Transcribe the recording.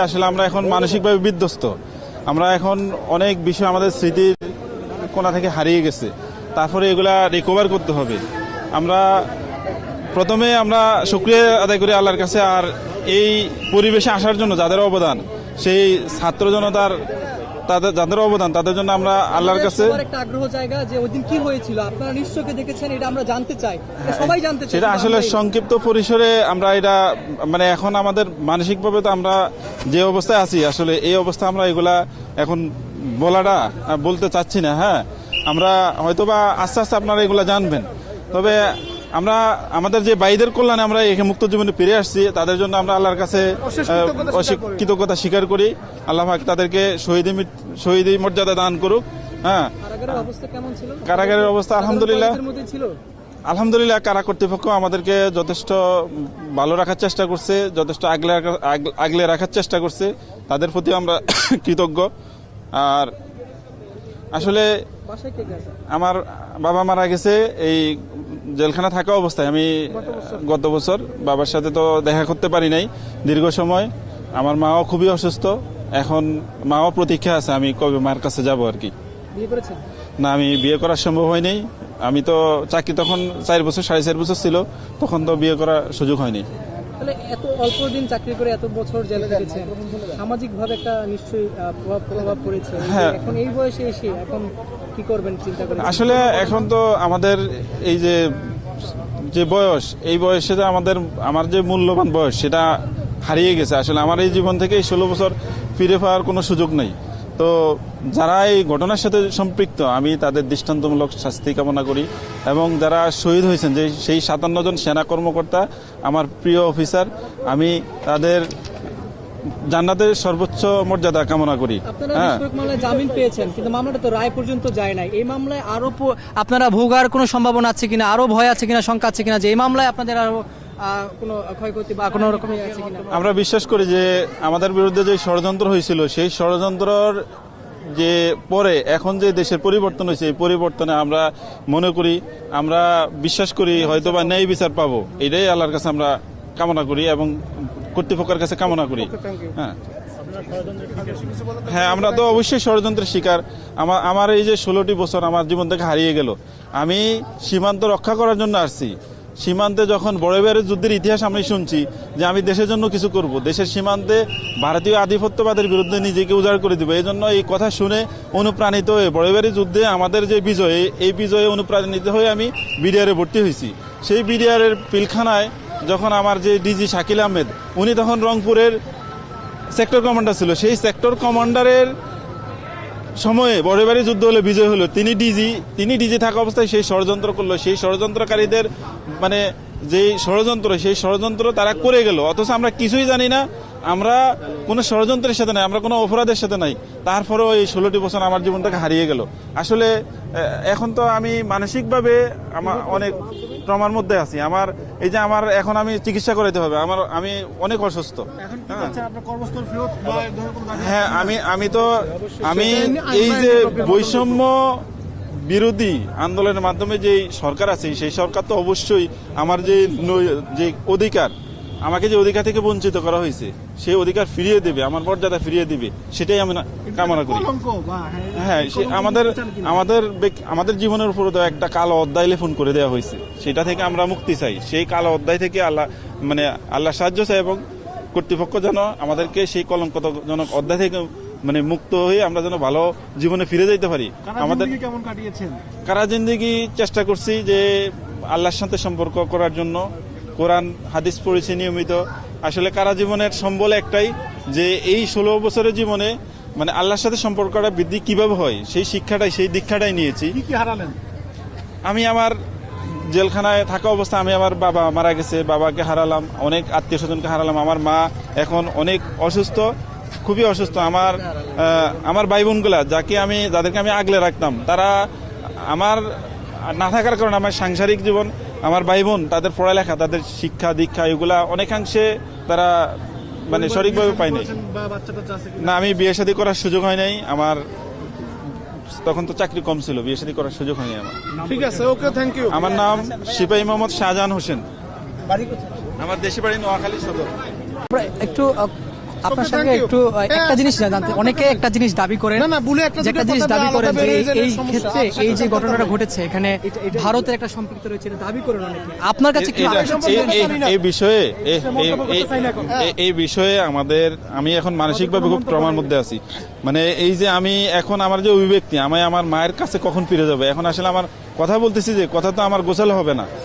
আসলে আমরা এখন মানসিকভাবে বিধ্বস্ত। আমরা এখন অনেক বিষয় আমাদের স্মৃতির কোণা থেকে হারিয়ে গেছে, তারপরে এগুলা রিকভার করতে হবে। আমরা প্রথমে আমরা শুকরিয়া আদায় করি আল্লাহর কাছে, আর এই পরিবেশে আসার জন্য যাদের অবদান, সেই ছাত্র জনতার যাদের অবদান, তাদের জন্য আমরা আল্লাহর কাছে একটা আগ্রহ জায়গা যে ওইদিন কি হয়েছিল আপনারা নিশ্চয়ই দেখেছেন, এটা আমরা জানতে চাই, সবাই জানতে চাই। সেটা আসলে সংক্ষিপ্ত পরিসরে আমরা এটা মানে এখন আমাদের মানসিকভাবে তো আমরা যে অবস্থায় আছি, আসলে এই অবস্থা আমরা এগুলা এখন বলতে চাচ্ছি না। হ্যাঁ, আমরা হয়তোবা আস্তে আস্তে আপনারা এগুলা জানবেন। তবে আমরা আমাদের যে ভাইদের কল্যাণে আমরা এখানে মুক্ত জীবনে ফিরে আসছি, তাদের জন্য আমরা আল্লাহর কাছে কৃতজ্ঞতা স্বীকার করি। আল্লাহ পাক তাদেরকে শহীদ মর্যাদা দান করুক। হ্যাঁ, কারাগারের অবস্থা আলহামদুলিল্লাহ কারা কর্তৃপক্ষ আমাদেরকে যথেষ্ট ভালো রাখার চেষ্টা করছে, যথেষ্ট আগলে রাখার চেষ্টা করছে, তাদের প্রতি আমরা কৃতজ্ঞ। আর আসলে আমার বাবা মারা গেছে এই জেলখানা থাকা অবস্থায়। আমি গত বছর বাবার সাথে তো দেখা করতে পারি নাই দীর্ঘ সময়। আমার মাও খুবই অসুস্থ, এখন মাও প্রতীক্ষা আছে আমি কবে মার কাছে যাব আর কি। না, আমি বিয়ে করার সম্ভব হয়নি। আমি তো চাকরি তখন 4 বছর 4.5 বছর ছিল, তখন তো বিয়ে করার সুযোগ হয়নি। এত অল্প দিন চাকরি করে এত বছর জেলে গেছেন, সামাজিক ভাবে একটা নিশ্চয়ই প্রভাব পড়েছে। হ্যাঁ, এখন এই বয়সে এসে এখন কি করবেন চিন্তা করেন? আসলে এখন তো আমাদের এই যে বয়স, এই বয়সে আমার যে মূল্যবান বয়স সেটা হারিয়ে গেছে। আসলে আমার এই জীবন থেকে এই 16 বছর ফিরে পাওয়ার কোনো সুযোগ নেই। তো যারা এই ঘটনার সাথে সম্পৃক্ত, আমি তাদের দৃষ্টান্তমূলক শাস্তি কামনা করি। এবং যারা শহীদ হয়েছেন, যে সেই 57 জন সেনা কর্মকর্তা, আমার প্রিয় অফিসার, আমি তাদের জান্নাতের সর্বোচ্চ মর্যাদা কামনা করি। হ্যাঁ, মামলায় জামিন পেয়েছেন, কিন্তু মামলাটা তো রায় পর্যন্ত যায় নাই। এই মামলায় আরো আপনারা ভোগার কোনো সম্ভাবনা আছে কিনা, আরো ভয় আছে কিনা, শঙ্কা আছে কিনা যে এই মামলায় আপনাদের আরো কোনো ক্ষয়ক্ষতি বা কোনো রকমের আছে কিনা? আমরা বিশ্বাস করি যে আমাদের বিরুদ্ধে যে ষড়যন্ত্র হয়েছিল, সেই ষড়যন্ত্রর যে পরে এখন যে দেশের পরিবর্তন হয়েছে, এই পরিবর্তনে আমরা মনে করি, আমরা বিশ্বাস করি হয়তোবা ন্যায় বিচার পাবো। এটাই আল্লাহর কাছে আমরা কামনা করি এবং কর্তৃপক্ষের কাছে কামনা করি। হ্যাঁ, আমরা তো অবশ্যই ষড়যন্ত্রের শিকার। আমার এই যে 16টি বছর আমার জীবন থেকে হারিয়ে গেল, আমি সীমান্ত রক্ষা করার জন্য আসছি। সীমান্তে যখন বড় যুদ্ধের ইতিহাস আমি শুনছি যে আমি দেশের জন্য কিছু করব, দেশের সীমান্তে ভারতীয় আধিপত্যবাদের বিরুদ্ধে নিজেকে উজাড় করে দিব, এই জন্য এই কথা শুনে অনুপ্রাণিত হয়ে বড় যুদ্ধে আমাদের যে বিজয়, এই বিজয়ে অনুপ্রাণিত হয়ে আমি বিডিআরে ভর্তি হয়েছি। সেই বিডিআরের পিলখানায় যখন আমার যে ডিজি শাকিল আহমেদ, উনি তখন রংপুরের সেক্টর কমান্ডার ছিল, সেই সেক্টর কমান্ডারের সময়ে বড়বাড়ি যুদ্ধ হলে বিজয় হলো, তিনি ডিজি থাকা অবস্থায় সেই ষড়যন্ত্র করলো। সেই ষড়যন্ত্রকারীদের মানে সেই ষড়যন্ত্র তারা করে গেল, অথচ আমরা কিছুই জানি না, আমরা কোনো ষড়যন্ত্রের সাথে নাই, আমরা কোনো অপরাধের সাথে নাই। তারপরেও এই 16টি বছর আমার জীবনটাকে হারিয়ে গেল। আসলে এখন তো আমি মানসিকভাবে আমার অনেক ট্রমার মধ্যে আছি। এখন আমি চিকিৎসা করাইতে হবে, আমি অনেক অসুস্থ। হ্যাঁ, আমি এই যে বৈষম্য বিরোধী আন্দোলনের মাধ্যমে যে সরকার আছে, সেই সরকার তো অবশ্যই আমার যে অধিকার, আমাকে যে অধিকার থেকে বঞ্চিত করা হয়েছে, সেই অধিকার ফিরিয়ে দেবে, আমার মর্যাদা ফিরিয়ে দিবে, সেটাই আমি কামনা করি। হ্যাঁ, আমাদের জীবনের উপর তো একটা কালো অধ্যায় লেখন করে দেওয়া হয়েছে, সেটা থেকে আমরা মুক্তি চাই। সেই কালো অধ্যায় থেকে আল্লাহ সাহায্য চাই এবং কর্তৃপক্ষ যেন আমাদেরকে সেই কলঙ্কজনক অধ্যায় থেকে মুক্ত হয়ে আমরা যেন ভালো জীবনে ফিরে যেতে পারি। আমাদের কেমন কাটিয়েছেন? কারা জিন্দেগি চেষ্টা করছি যে আল্লাহর সাথে সম্পর্ক করার জন্য, কোরআন হাদিস পড়েছি নিয়মিত। আসলে কারা জীবনের সম্বল একটাই, যে এই 16 বছরের জীবনে আল্লাহর সাথে সম্পর্কটা বৃদ্ধি কিভাবে হয়, সেই দীক্ষাটাই নিয়েছি। কি হারালেন? আমি আমার জেলখানায় থাকা অবস্থা, আমি আমার বাবা মারা গেছে, বাবাকে হারালাম, অনেক আত্মীয় স্বজনকে হারালাম। আমার মা এখন অনেক অসুস্থ, খুবই অসুস্থ। আমার ভাই বোনগুলা যাদেরকে আমি আগলে রাখতাম, তারা আমার না থাকার কারণে আমার সাংসারিক জীবন, আমার ভাই বোন, তাদের পড়ালেখা, তাদের শিক্ষা দীক্ষা, এগুলা অনেকাংশে তারা সঠিকভাবে পাই নাই। না, আমি বিয়ে শাদী করার সুযোগ হয় নাই। আমার তখন তো চাকরি কম ছিল, বিয়ে শাদী করার সুযোগ হয়নি আমার। ঠিক আছে, ওকে, থ্যাংক ইউ। আমার নাম সিপাহী মোহাম্মদ শাহজাহান হোসেন। আমার দেশে বাড়ি নোয়াখালী সদর। একটু আপনার Okay, সঙ্গে thank you. একটু একটা জিনিস জানতে, অনেকে একটা জিনিস দাবি করেন, না, না, ভুলে একটা যে একটা দুটো জিনিস কথা দাবি আলাদা করেন যে বেরিয়ে গেলে এই সমস্যা। ক্ষেত্রে আচ্ছা, এই যে কথা ঘটনাটা বলবো। ঘটেছে এখানে ভারতের একটা সম্পৃক্ত রয়েছে এটা দাবি করেন অনেকে। আপনার কাছে কি এই বিষয়ে এই বিষয়ে আমি এখন মানসিকভাবে খুব ট্রমার মধ্যে আছি। মানে এই যে আমি এখন আমার যে অভিব্যক্তি, আমি আমার মায়ের কাছে কখন ফিরে যাবে, এখন আসলে আমার কথা বলতেছি যে কথা তো আমার গোছালো হবে না।